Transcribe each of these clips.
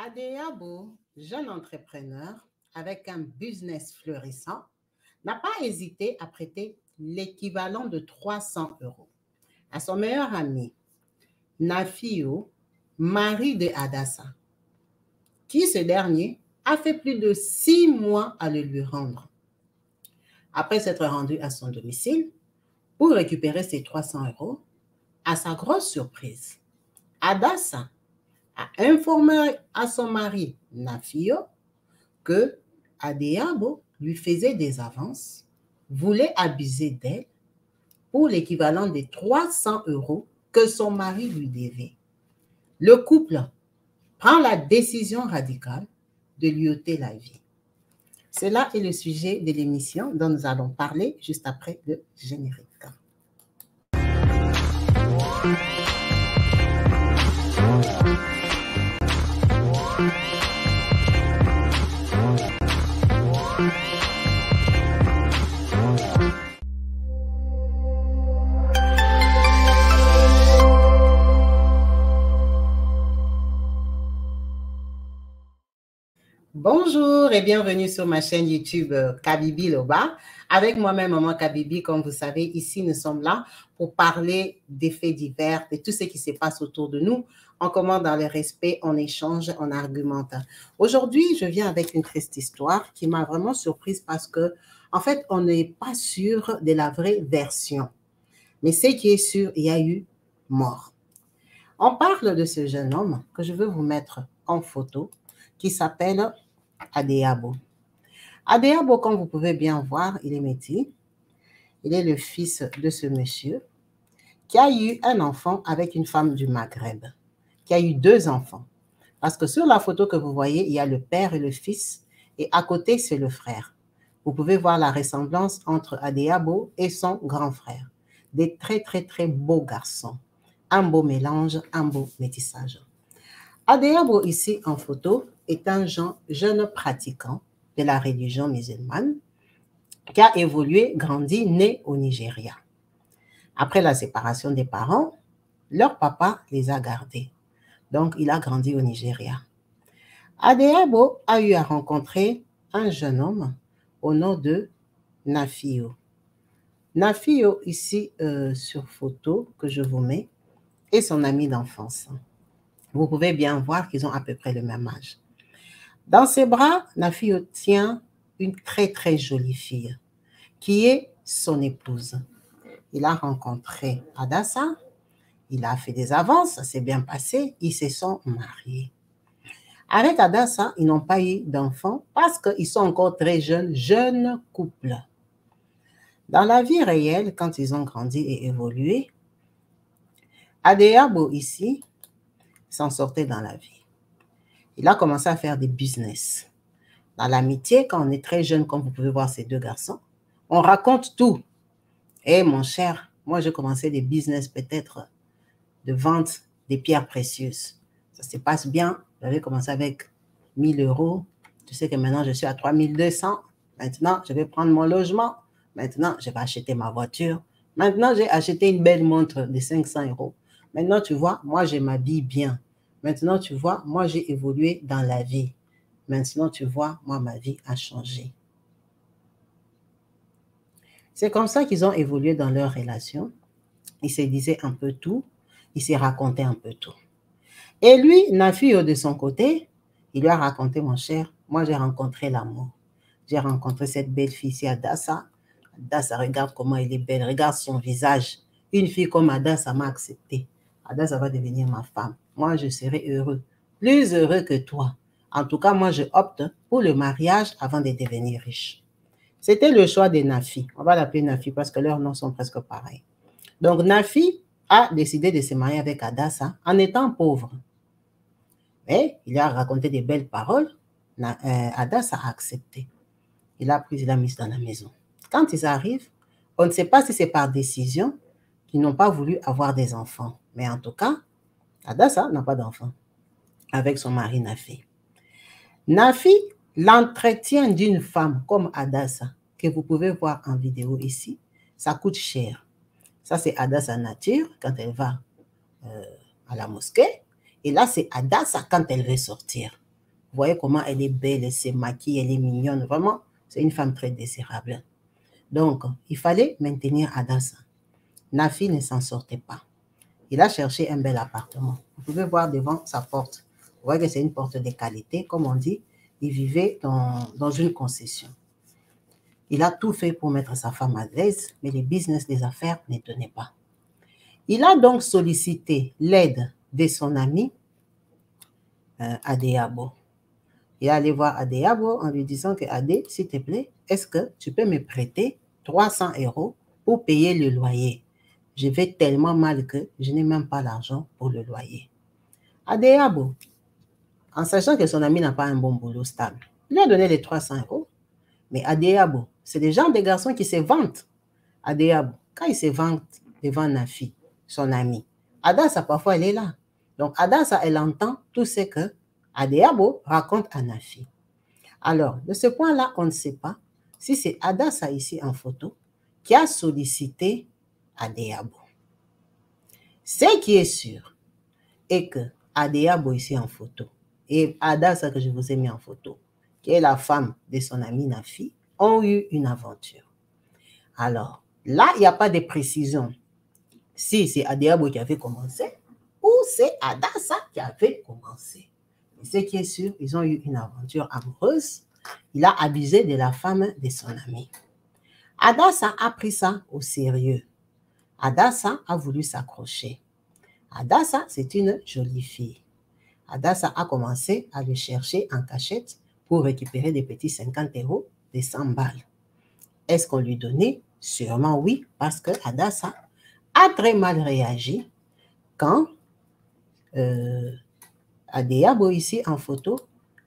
Adeyabo, jeune entrepreneur avec un business florissant, n'a pas hésité à prêter l'équivalent de 300 euros à son meilleur ami, Nafio, mari de Adassa, qui ce dernier a fait plus de 6 mois à le lui rendre. Après s'être rendu à son domicile pour récupérer ses 300 euros, à sa grosse surprise, Adassa a informé à son mari, Nafio, que Adeyabo lui faisait des avances, voulait abuser d'elle pour l'équivalent des 300 euros que son mari lui devait. Le couple prend la décision radicale de lui ôter la vie. Cela est le sujet de l'émission dont nous allons parler juste après le générique. Bonjour et bienvenue sur ma chaîne YouTube Kabibi Loba. Avec moi-même, Maman Kabibi, comme vous savez, ici nous sommes là pour parler des faits divers, de tout ce qui se passe autour de nous. On commence dans le respect, on échange, on argumente. Aujourd'hui, je viens avec une triste histoire qui m'a vraiment surprise parce que, en fait, on n'est pas sûr de la vraie version. Mais ce qui est sûr, il y a eu mort. On parle de ce jeune homme que je veux vous mettre en photo qui s'appelle Adeyabo. Adeyabo, comme vous pouvez bien voir, il est métis. Il est le fils de ce monsieur qui a eu un enfant avec une femme du Maghreb, qui a eu 2 enfants. Parce que sur la photo que vous voyez, il y a le père et le fils, et à côté, c'est le frère. Vous pouvez voir la ressemblance entre Adeyabo et son grand frère. Des très, très, très beaux garçons. Un beau mélange, un beau métissage. Adeyabo, ici en photo, est un jeune pratiquant de la religion musulmane qui a évolué, grandi, né au Nigeria. Après la séparation des parents, leur papa les a gardés. Donc, il a grandi au Nigeria. Adeyabo a eu à rencontrer un jeune homme au nom de Nafio. Nafio, ici sur photo que je vous mets, est son ami d'enfance. Vous pouvez bien voir qu'ils ont à peu près le même âge. Dans ses bras, Nafio tient une très très jolie fille qui est son épouse. Il a rencontré Adassa, il a fait des avances, ça s'est bien passé, ils se sont mariés. Avec Adassa, ils n'ont pas eu d'enfants parce qu'ils sont encore très jeunes, jeunes couples. Dans la vie réelle, quand ils ont grandi et évolué, Adeyabo ici s'en sortait dans la vie. Il a commencé à faire des business. Dans l'amitié, quand on est très jeune, comme vous pouvez voir ces 2 garçons, on raconte tout. Eh mon cher, moi j'ai commencé des business peut-être de vente des pierres précieuses. Ça se passe bien. J'avais commencé avec 1000 euros. Tu sais que maintenant je suis à 3200. Maintenant, je vais prendre mon logement. Maintenant, je vais acheter ma voiture. Maintenant, j'ai acheté une belle montre de 500 euros. Maintenant, tu vois, moi je m'habille bien. Maintenant, tu vois, moi, j'ai évolué dans la vie. Maintenant, tu vois, moi, ma vie a changé. C'est comme ça qu'ils ont évolué dans leur relation. Ils se disaient un peu tout. Ils se racontaient un peu tout. Et lui, Nafio, de son côté, il lui a raconté, mon cher, moi, j'ai rencontré l'amour. J'ai rencontré cette belle fille ici, Adassa. Adassa, regarde comment elle est belle. Regarde son visage. Une fille comme Adassa m'a accepté. Adassa va devenir ma femme. Moi, je serai heureux, plus heureux que toi. En tout cas, moi, je opte pour le mariage avant de devenir riche. C'était le choix de Nafi. On va l'appeler Nafi parce que leurs noms sont presque pareils. Donc, Nafi a décidé de se marier avec Adassa en étant pauvre. Mais il a raconté des belles paroles. Adassa a accepté. Il a pris, il a mis dans la maison. Quand ils arrivent, on ne sait pas si c'est par décision qu'ils n'ont pas voulu avoir des enfants. Mais en tout cas, Adassa n'a pas d'enfant avec son mari Nafi. Nafi, l'entretien d'une femme comme Adassa, que vous pouvez voir en vidéo ici, ça coûte cher. Ça, c'est Adassa nature quand elle va à la mosquée. Et là, c'est Adassa quand elle veut sortir. Vous voyez comment elle est belle, elle se maquille, elle est mignonne. Vraiment, c'est une femme très désirable. Donc, il fallait maintenir Adassa. Nafi ne s'en sortait pas. Il a cherché un bel appartement. Vous pouvez voir devant sa porte. Vous voyez que c'est une porte de qualité. Comme on dit, il vivait dans une concession. Il a tout fait pour mettre sa femme à l'aise, mais les business, les affaires ne tenaient pas. Il a donc sollicité l'aide de son ami Adéabo. Il est allé voir Adéabo en lui disant que Adé, s'il te plaît, est-ce que tu peux me prêter 300 € pour payer le loyer? Je vais tellement mal que je n'ai même pas l'argent pour le loyer. Adéabo, en sachant que son ami n'a pas un bon boulot stable, il lui a donné les 300 €. Mais Adéabo, c'est le genre de garçon qui se vante. Adéabo, quand il se vante devant Nafi, son ami, Adassa, parfois, elle est là. Donc, Adassa, elle entend tout ce que Adéabo raconte à Nafi. Alors, de ce point-là, on ne sait pas si c'est Adassa ici en photo qui a sollicité Adéabo. Ce qui est sûr est que Adéabo ici en photo et Adassa que je vous ai mis en photo, qui est la femme de son ami Nafi, ont eu une aventure. Alors, là, il n'y a pas de précision si c'est Adéabo qui avait commencé ou c'est Adassa qui avait commencé. Mais ce qui est sûr, ils ont eu une aventure amoureuse. Il a abusé de la femme de son ami. Adassa a pris ça au sérieux. Adassa a voulu s'accrocher. Adassa, c'est une jolie fille. Adassa a commencé à le chercher en cachette pour récupérer des petits 50 €, des 100 balles. Est-ce qu'on lui donnait? Sûrement oui, parce que Adassa a très mal réagi quand Adéabo ici en photo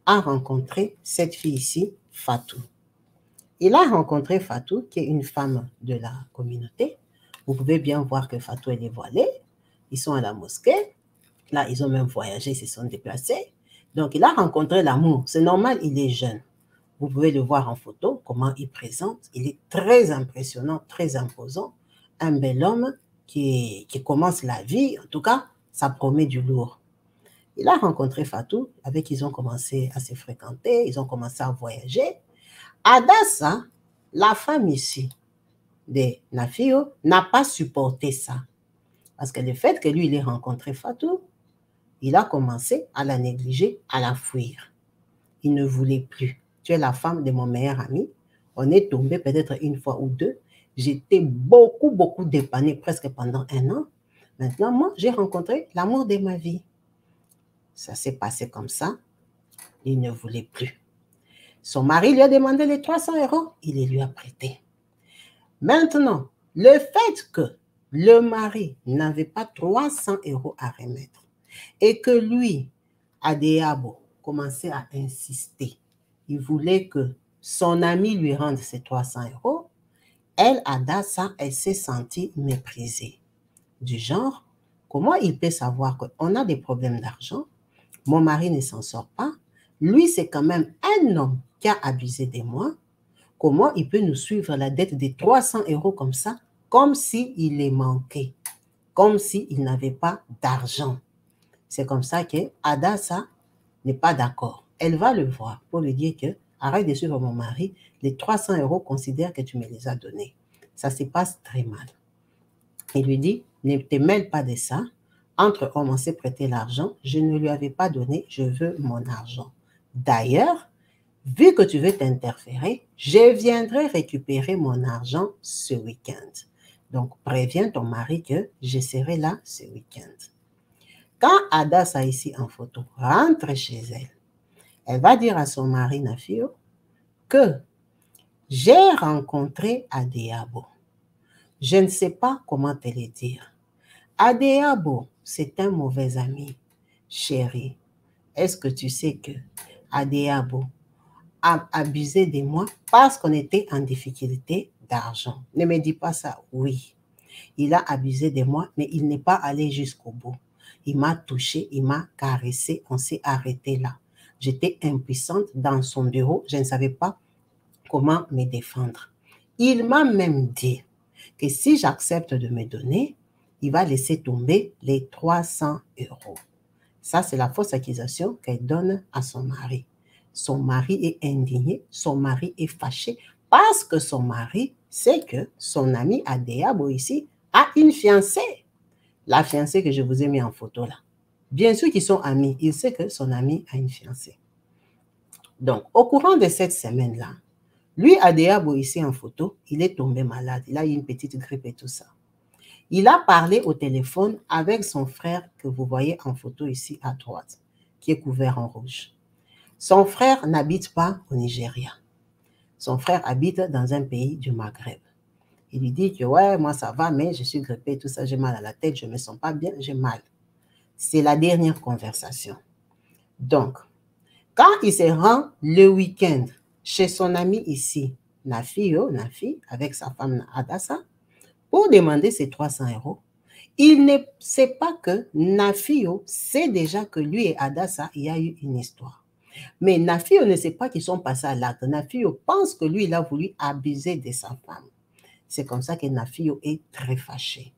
a rencontré cette fille ici, Fatou. Il a rencontré Fatou, qui est une femme de la communauté. Vous pouvez bien voir que Fatou, elle est voilée. Ils sont à la mosquée. Là, ils ont même voyagé, ils se sont déplacés. Donc, il a rencontré l'amour. C'est normal, il est jeune. Vous pouvez le voir en photo, comment il présente. Il est très impressionnant, très imposant. Un bel homme qui commence la vie. En tout cas, ça promet du lourd. Il a rencontré Fatou, avec qui ils ont commencé à se fréquenter, ils ont commencé à voyager. Adassa, la femme ici de Nafio, n'a pas supporté ça. Parce que le fait que lui, il ait rencontré Fatou, il a commencé à la négliger, à la fuir. Il ne voulait plus. Tu es la femme de mon meilleur ami. On est tombé peut-être une fois ou deux. J'étais beaucoup dépannée presque pendant 1 an. Maintenant, moi, j'ai rencontré l'amour de ma vie. Ça s'est passé comme ça. Il ne voulait plus. Son mari lui a demandé les 300 €. Il les lui a prêtés. Maintenant, le fait que le mari n'avait pas 300 € à remettre et que lui, Adéabo, commençait à insister. Il voulait que son ami lui rende ses 300 €. Elle, Adassa, elle s'est sentie méprisée. Du genre, comment il peut savoir qu'on a des problèmes d'argent? Mon mari ne s'en sort pas. Lui, c'est quand même un homme qui a abusé de moi. Comment il peut nous suivre la dette de 300 € comme ça, comme s'il les manquait, comme s'il n'avait pas d'argent? C'est comme ça que Adassa n'est pas d'accord. Elle va le voir pour lui dire que arrête de suivre mon mari, les 300 €, considère que tu me les as donnés. Ça se passe très mal. Il lui dit, ne te mêle pas de ça. Entre hommes, on s'est prêté l'argent. Je ne lui avais pas donné, je veux mon argent. D'ailleurs, vu que tu veux t'interférer, je viendrai récupérer mon argent ce week-end. Donc, préviens ton mari que je serai là ce week-end. Quand Adassa, ici en photo, rentre chez elle, elle va dire à son mari Nafio que j'ai rencontré Adéabo. Je ne sais pas comment te le dire. Adéabo, c'est un mauvais ami. Chérie, est-ce que tu sais que Adéabo a abusé de moi parce qu'on était en difficulté d'argent? Ne me dis pas ça. Oui, il a abusé de moi, mais il n'est pas allé jusqu'au bout. Il m'a touché, il m'a caressé, on s'est arrêté là. J'étais impuissante dans son bureau, je ne savais pas comment me défendre. Il m'a même dit que si j'accepte de me donner, il va laisser tomber les 300 €. Ça, c'est la fausse accusation qu'elle donne à son mari. son mari est indigné, son mari est fâché parce que son mari sait que son ami Adéabo ici a une fiancée. La fiancée que je vous ai mis en photo là. Bien sûr qu'ils sont amis, il sait que son ami a une fiancée. Donc, au courant de cette semaine-là, lui, Adéabo ici en photo, il est tombé malade, il a eu une petite grippe et tout ça. Il a parlé au téléphone avec son frère que vous voyez en photo ici à droite, qui est couvert en rouge. Son frère n'habite pas au Nigeria. Son frère habite dans un pays du Maghreb. Il lui dit que ouais, moi ça va, mais je suis grippé, tout ça, j'ai mal à la tête, je ne me sens pas bien, j'ai mal. C'est la dernière conversation. Donc, quand il se rend le week-end chez son ami ici, Nafi, avec sa femme Adassa, pour demander ses 300 €, il ne sait pas que Nafio sait déjà que lui et Adassa, il y a eu une histoire. Mais Nafio ne sait pas qu'ils sont passés à l'acte. Nafio pense que lui, il a voulu abuser de sa femme. C'est comme ça que Nafio est très fâché.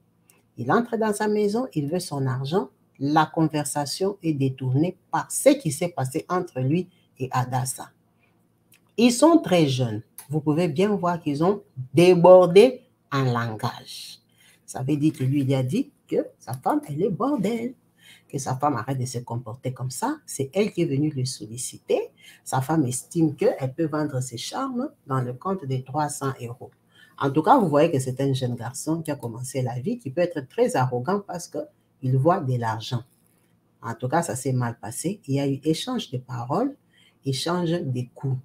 Il entre dans sa maison, il veut son argent. La conversation est détournée par ce qui s'est passé entre lui et Adassa. Ils sont très jeunes. Vous pouvez bien voir qu'ils ont débordé en langage. Ça veut dire que lui, il a dit que sa femme, elle est bordel. Que sa femme arrête de se comporter comme ça. C'est elle qui est venue le solliciter. Sa femme estime qu'elle peut vendre ses charmes dans le compte de 300 €. En tout cas, vous voyez que c'est un jeune garçon qui a commencé la vie, qui peut être très arrogant parce qu'il voit de l'argent. En tout cas, ça s'est mal passé. Il y a eu échange de paroles, échange des coups.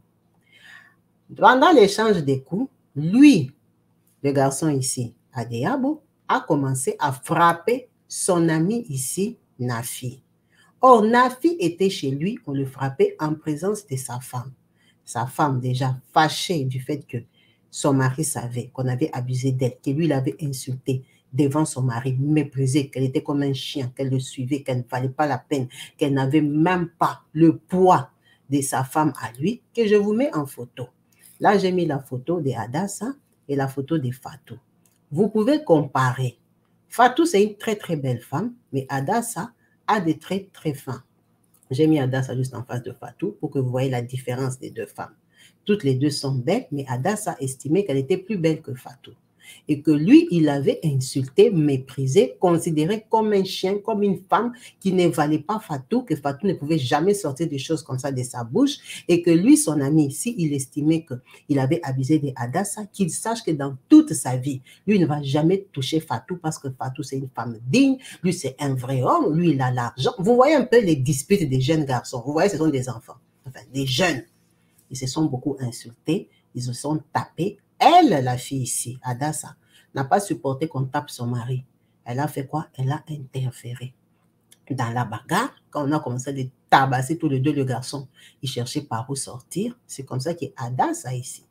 Pendant l'échange des coups, lui, le garçon ici, Adéabo, a commencé à frapper son ami ici, Nafi. Or, Nafi était chez lui, on le frappait en présence de sa femme. Sa femme, déjà fâchée du fait que son mari savait qu'on avait abusé d'elle, que lui l'avait insulté devant son mari, méprisé, qu'elle était comme un chien, qu'elle le suivait, qu'elle ne valait pas la peine, qu'elle n'avait même pas le poids de sa femme à lui, que je vous mets en photo. Là, j'ai mis la photo de Adassa et la photo de Fatou. Vous pouvez comparer. Fatou, c'est une très très belle femme, mais Adassa a des traits très fins. J'ai mis Adassa juste en face de Fatou pour que vous voyez la différence des deux femmes. Toutes les deux sont belles, mais Adassa estimait qu'elle était plus belle que Fatou. Et que lui, il avait insulté, méprisé, considéré comme un chien, comme une femme qui ne valait pas Fatou, que Fatou ne pouvait jamais sortir des choses comme ça de sa bouche, et que lui, son ami, s'il estimait qu'il avait abusé de Adassa, qu'il sache que dans toute sa vie, lui ne va jamais toucher Fatou parce que Fatou, c'est une femme digne, lui, c'est un vrai homme, lui, il a l'argent. Vous voyez un peu les disputes des jeunes garçons. Vous voyez, ce sont des enfants, enfin, des jeunes. Ils se sont beaucoup insultés, ils se sont tapés. Elle, la fille ici, Adassa, n'a pas supporté qu'on tape son mari. Elle a fait quoi? Elle a interféré dans la bagarre. Quand on a commencé à les tabasser tous les deux, le garçon, il cherchait par où sortir. C'est comme ça qu'Adassa ici.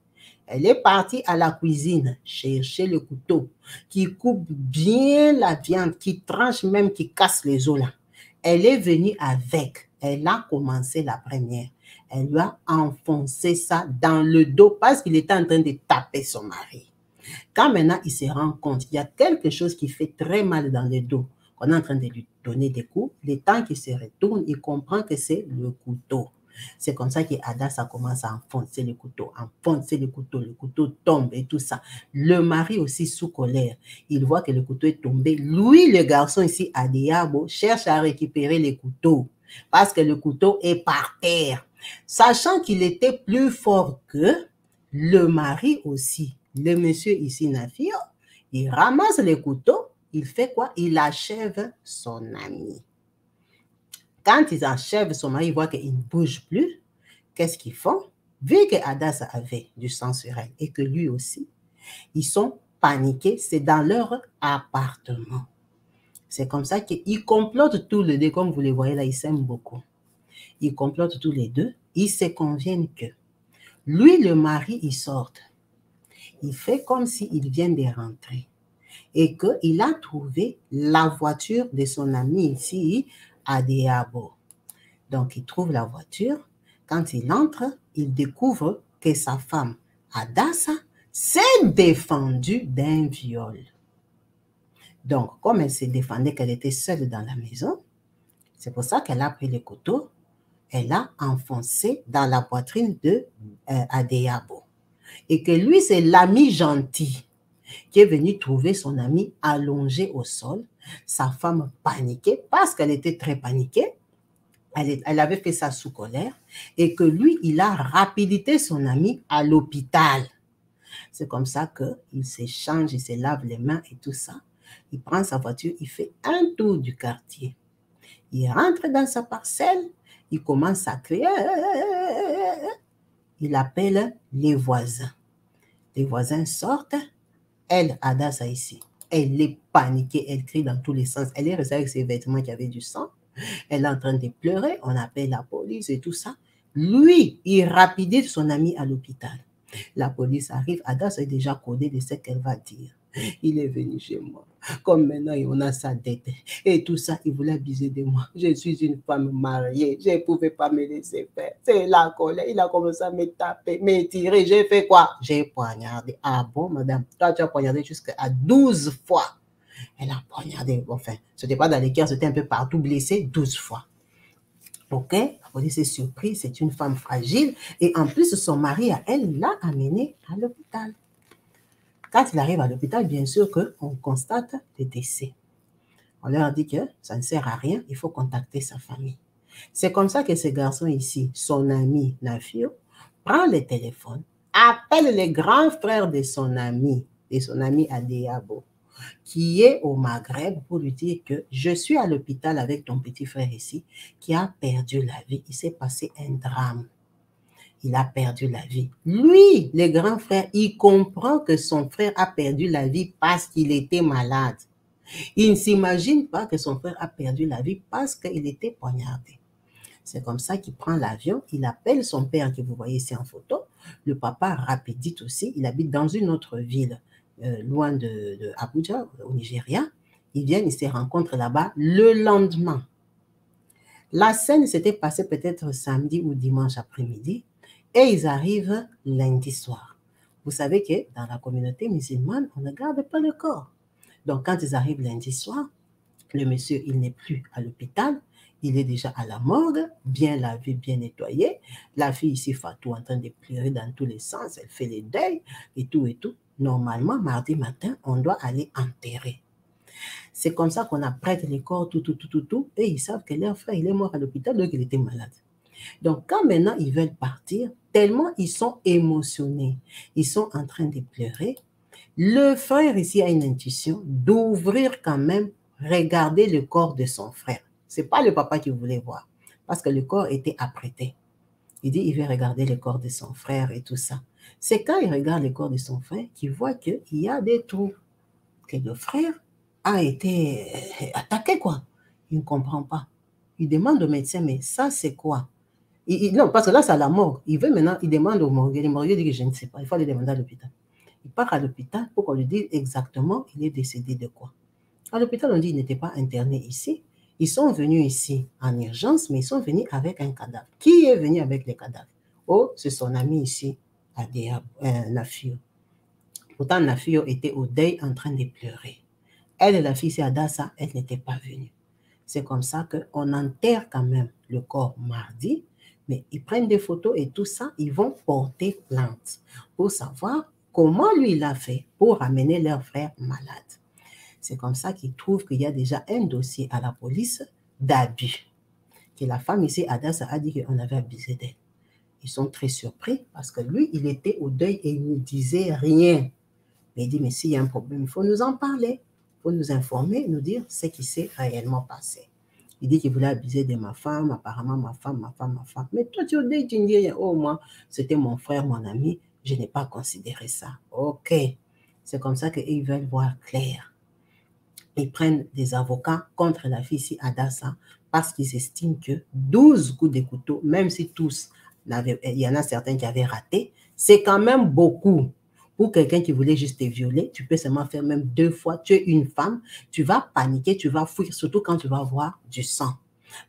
Elle est partie à la cuisine chercher le couteau qui coupe bien la viande, qui tranche même, qui casse les os là. Elle est venue avec. Elle a commencé la première. Elle lui a enfoncé ça dans le dos parce qu'il était en train de taper son mari. Quand maintenant il se rend compte qu'il y a quelque chose qui fait très mal dans le dos, qu'on est en train de lui donner des coups, le temps qu'il se retourne, il comprend que c'est le couteau. C'est comme ça qu'Adassa commence à enfoncer le couteau tombe et tout ça. Le mari aussi sous colère, il voit que le couteau est tombé. Lui, le garçon ici, Adéabo, cherche à récupérer le couteau parce que le couteau est par terre. Sachant qu'il était plus fort que le mari aussi, le monsieur ici, Nafio, il ramasse le couteau, il fait quoi? Il achève son ami. Quand ils achèvent son mari, ils voient qu'il ne bouge plus. Qu'est-ce qu'ils font? Vu que Adassa avait du sang sur elle et que lui aussi, ils sont paniqués, c'est dans leur appartement. C'est comme ça qu'ils complotent tous les deux, comme vous les voyez là, ils s'aiment beaucoup. Ils complotent tous les deux, ils se conviennent que lui, le mari, il sort. Il fait comme s'il vient de rentrer et qu'il a trouvé la voiture de son ami ici, Adéabo. Donc, il trouve la voiture. Quand il entre, il découvre que sa femme, Adassa, s'est défendue d'un viol. Donc, comme elle s'est défendue, qu'elle était seule dans la maison, c'est pour ça qu'elle a pris le couteau elle a enfoncé dans la poitrine de Adeyabo. Et que lui, c'est l'ami gentil qui est venu trouver son ami allongé au sol. Sa femme paniquée, parce qu'elle était très paniquée, elle avait fait ça sous colère, et que lui, il a rapidité son ami à l'hôpital. C'est comme ça qu'il s'échange, il se lave les mains et tout ça. Il prend sa voiture, il fait un tour du quartier. Il rentre dans sa parcelle, il commence à crier. Il appelle les voisins. Les voisins sortent. Elle, Adassa ici, elle est paniquée, elle crie dans tous les sens. Elle est restée avec ses vêtements qui avaient du sang. Elle est en train de pleurer. On appelle la police et tout ça. Lui, il rapidise son ami à l'hôpital. La police arrive. Adassa est déjà codé de ce qu'elle va dire. Il est venu chez moi. Comme maintenant, on a sa dette. Et tout ça, il voulait abuser de moi. Je suis une femme mariée. Je ne pouvais pas me laisser faire. C'est la colère. Il a commencé à me taper, me tirer. J'ai fait quoi? J'ai poignardé. Ah bon, madame? Toi, tu as poignardé jusqu'à 12 fois. Elle a poignardé. Enfin, ce n'était pas dans les cœurs, c'était un peu partout blessé 12 fois. Ok? La police est surprise. C'est une femme fragile. Et en plus, son mari, elle l'a amenée à l'hôpital. Quand il arrive à l'hôpital, bien sûr qu'on constate le décès. On leur dit que ça ne sert à rien, il faut contacter sa famille. C'est comme ça que ce garçon ici, son ami Nafio, prend le téléphone, appelle le grand frère de son ami Adeyabo, qui est au Maghreb, pour lui dire que je suis à l'hôpital avec ton petit frère ici, qui a perdu la vie. Il s'est passé un drame. Il a perdu la vie. Lui, le grand frère, il comprend que son frère a perdu la vie parce qu'il était malade. Il ne s'imagine pas que son frère a perdu la vie parce qu'il était poignardé. C'est comme ça qu'il prend l'avion, il appelle son père que vous voyez ici en photo. Le papa rapidite aussi, il habite dans une autre ville, loin de Abuja, au Nigeria. Ils viennent, ils se rencontrent là-bas le lendemain. La scène s'était passée peut-être samedi ou dimanche après-midi. Et ils arrivent lundi soir. Vous savez que dans la communauté musulmane, on ne garde pas le corps. Donc, quand ils arrivent lundi soir, le monsieur, il n'est plus à l'hôpital. Il est déjà à la morgue, bien lavé, bien nettoyé. La fille ici, Fatou, en train de pleurer dans tous les sens. Elle fait les deuils et tout et tout. Normalement, mardi matin, on doit aller enterrer. C'est comme ça qu'on apprête les corps, tout. Et ils savent que leur frère, il est mort à l'hôpital, donc il était malade. Donc, quand maintenant ils veulent partir, tellement ils sont émotionnés, ils sont en train de pleurer, le frère ici a une intuition d'ouvrir quand même, regarder le corps de son frère. Ce n'est pas le papa qui voulait voir, parce que le corps était apprêté. Il dit, il veut regarder le corps de son frère et tout ça. C'est quand il regarde le corps de son frère qu'il voit qu'il y a des trous, que le frère a été attaqué, quoi. Il ne comprend pas. Il demande au médecin, mais ça, c'est quoi? Non, parce que là, c'est à la mort. Il veut maintenant, il demande au morgue. Le morgue dit que je ne sais pas. Il faut aller demander à l'hôpital. Il part à l'hôpital pour qu'on lui dise exactement il est décédé de quoi. À l'hôpital, on dit qu'il n'était pas interné ici. Ils sont venus ici en urgence, mais ils sont venus avec un cadavre. Qui est venu avec le cadavre? Oh, c'est son ami ici, Nafio. Pourtant, Nafio était au deuil en train de pleurer. Elle, la fille, c'est Adassa, elle n'était pas venue. C'est comme ça qu'on enterre quand même le corps mardi, mais ils prennent des photos et tout ça, ils vont porter plainte pour savoir comment lui il a fait pour amener leur frère malade. C'est comme ça qu'ils trouvent qu'il y a déjà un dossier à la police d'abus, que la femme ici, Adassa, a dit qu'on avait abusé d'elle. Ils sont très surpris parce que lui, il était au deuil et il ne disait rien. Mais il dit, mais s'il y a un problème, il faut nous en parler, il faut nous informer, nous dire ce qui s'est réellement passé. Il dit qu'il voulait abuser de ma femme, apparemment ma femme. Mais toi, tu ne dis rien. Oh, moi, c'était mon frère, mon ami, je n'ai pas considéré ça. Ok. C'est comme ça qu'ils veulent voir clair. Ils prennent des avocats contre la fille ici, Adassa, parce qu'ils estiment que 12 coups de couteau, même si tous, il y en a certains qui avaient raté, c'est quand même beaucoup. Pour quelqu'un qui voulait juste te violer, tu peux seulement faire même 2 fois. Tu es une femme, tu vas paniquer, tu vas fuir, surtout quand tu vas voir du sang.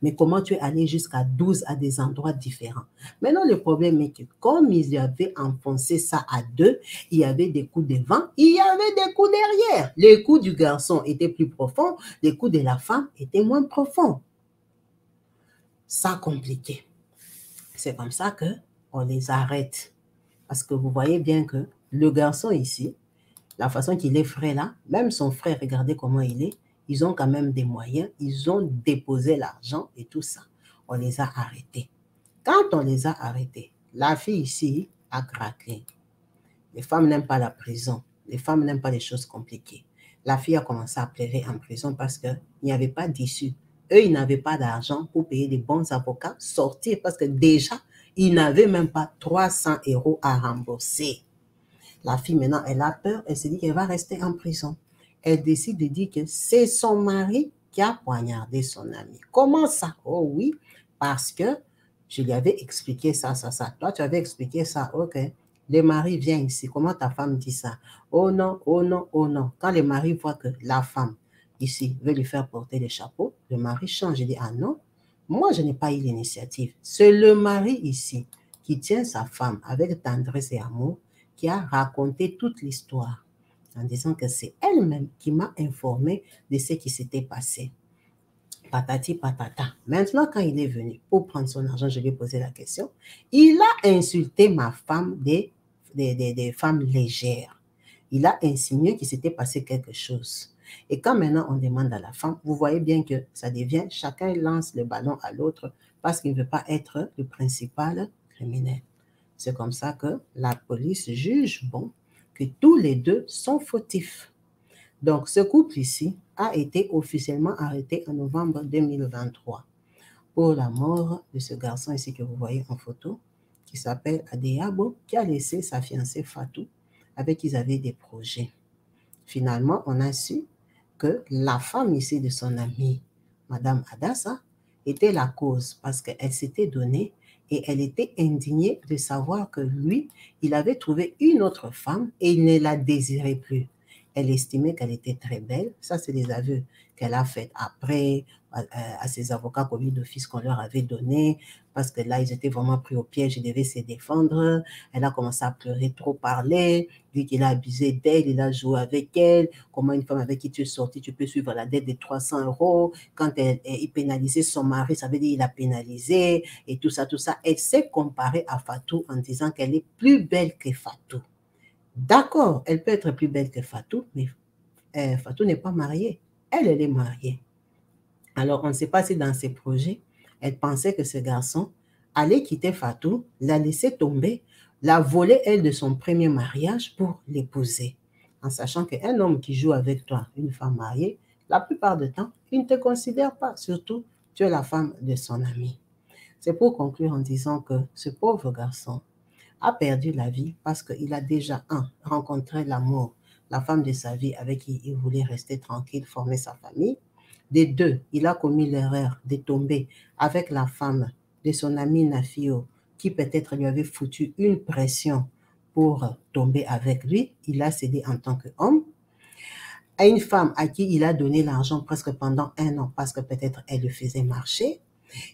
Mais comment tu es allé jusqu'à 12 à des endroits différents? Maintenant, le problème est que comme ils avaient enfoncé ça à 2, il y avait des coups devant, il y avait des coups derrière. Les coups du garçon étaient plus profonds, les coups de la femme étaient moins profonds. Ça compliqué. C'est comme ça qu'on les arrête. Parce que vous voyez bien que le garçon ici, la façon qu'il est frais là, même son frère, regardez comment il est, ils ont quand même des moyens, ils ont déposé l'argent et tout ça. On les a arrêtés. Quand on les a arrêtés, la fille ici a craqué. Les femmes n'aiment pas la prison. Les femmes n'aiment pas les choses compliquées. La fille a commencé à pleurer en prison parce qu'il n'y avait pas d'issue. Eux, ils n'avaient pas d'argent pour payer des bons avocats, sortir parce que déjà, ils n'avaient même pas 300 € à rembourser. La fille, maintenant, elle a peur. Elle se dit qu'elle va rester en prison. Elle décide de dire que c'est son mari qui a poignardé son ami. Comment ça? Oh oui, parce que je lui avais expliqué ça. Toi, tu avais expliqué ça. OK. Le mari vient ici. Comment ta femme dit ça? Oh non, oh non, oh non. Quand le mari voit que la femme ici veut lui faire porter le chapeau, le mari change. Il dit, ah non, moi, je n'ai pas eu l'initiative. C'est le mari ici qui tient sa femme avec tendresse et amour, qui a raconté toute l'histoire en disant que c'est elle-même qui m'a informé de ce qui s'était passé. Patati patata. Maintenant, quand il est venu pour prendre son argent, je lui ai posé la question. Il a insulté ma femme des femmes légères. Il a insinué qu'il s'était passé quelque chose. Et quand maintenant on demande à la femme, vous voyez bien que ça devient, chacun lance le ballon à l'autre parce qu'il ne veut pas être le principal criminel. C'est comme ça que la police juge, bon, que tous les deux sont fautifs. Donc, ce couple ici a été officiellement arrêté en novembre 2023 pour la mort de ce garçon ici que vous voyez en photo, qui s'appelle Adeyabo, qui a laissé sa fiancée Fatou, avec qui ils avaient des projets. Finalement, on a su que la femme ici de son amie, Madame Adassa, était la cause parce qu'elle s'était donnée et elle était indignée de savoir que lui, il avait trouvé une autre femme et il ne la désirait plus. Elle estimait qu'elle était très belle. Ça, c'est des aveux qu'elle a faits après à ses avocats commis d'office qu'on leur avait donné parce que là, ils étaient vraiment pris au piège, ils devaient se défendre. Elle a commencé à pleurer, trop parler, dit qu'il a abusé d'elle, il a joué avec elle. Comment une femme avec qui tu es sorti, tu peux suivre la dette de 300 €. Quand il pénalisait son mari, ça veut dire qu'il a pénalisé et tout ça, tout ça. Elle s'est comparée à Fatou en disant qu'elle est plus belle que Fatou. D'accord, elle peut être plus belle que Fatou, mais Fatou n'est pas mariée. Elle est mariée. Alors, on ne sait pas si dans ses projets, elle pensait que ce garçon allait quitter Fatou, la laisser tomber, la voler, elle, de son premier mariage pour l'épouser. En sachant qu'un homme qui joue avec toi, une femme mariée, la plupart du temps, il ne te considère pas. Surtout, tu es la femme de son ami. C'est pour conclure en disant que ce pauvre garçon a perdu la vie parce qu'il a déjà, rencontré l'amour, la femme de sa vie avec qui il voulait rester tranquille, former sa famille. Des deux, il a commis l'erreur de tomber avec la femme de son ami Nafio, qui peut-être lui avait foutu une pression pour tomber avec lui. Il a cédé en tant qu'homme. À une femme à qui il a donné l'argent presque pendant 1 an parce que peut-être elle le faisait marcher.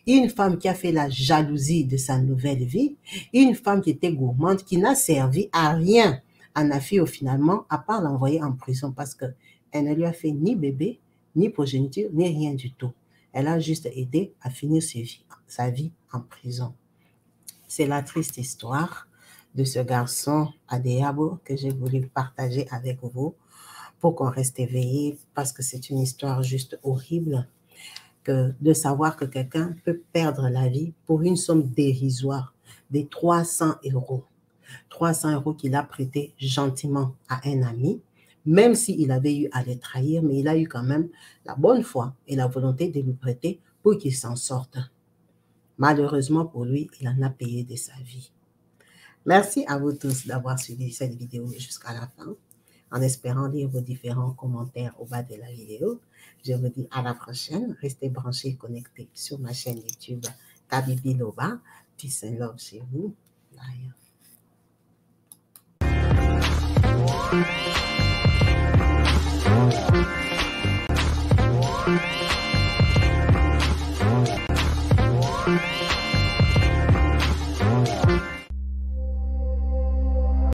Une femme qui a fait la jalousie de sa nouvelle vie, une femme qui était gourmande, qui n'a servi à rien à Nafio finalement, à part l'envoyer en prison parce qu'elle ne lui a fait ni bébé, ni progéniture, ni rien du tout. Elle a juste aidé à finir sa vie en prison. C'est la triste histoire de ce garçon Adeyabo que j'ai voulu partager avec vous pour qu'on reste éveillé parce que c'est une histoire juste horrible. De savoir que quelqu'un peut perdre la vie pour une somme dérisoire de 300 €. 300 € qu'il a prêté gentiment à un ami, même s'il avait eu à le trahir, mais il a eu quand même la bonne foi et la volonté de lui prêter pour qu'il s'en sorte. Malheureusement pour lui, il en a payé de sa vie. Merci à vous tous d'avoir suivi cette vidéo jusqu'à la fin. En espérant lire vos différents commentaires au bas de la vidéo. Je vous dis à la prochaine. Restez branchés et connectés sur ma chaîne YouTube Kabibi Loba. Peace and love chez vous. Bye.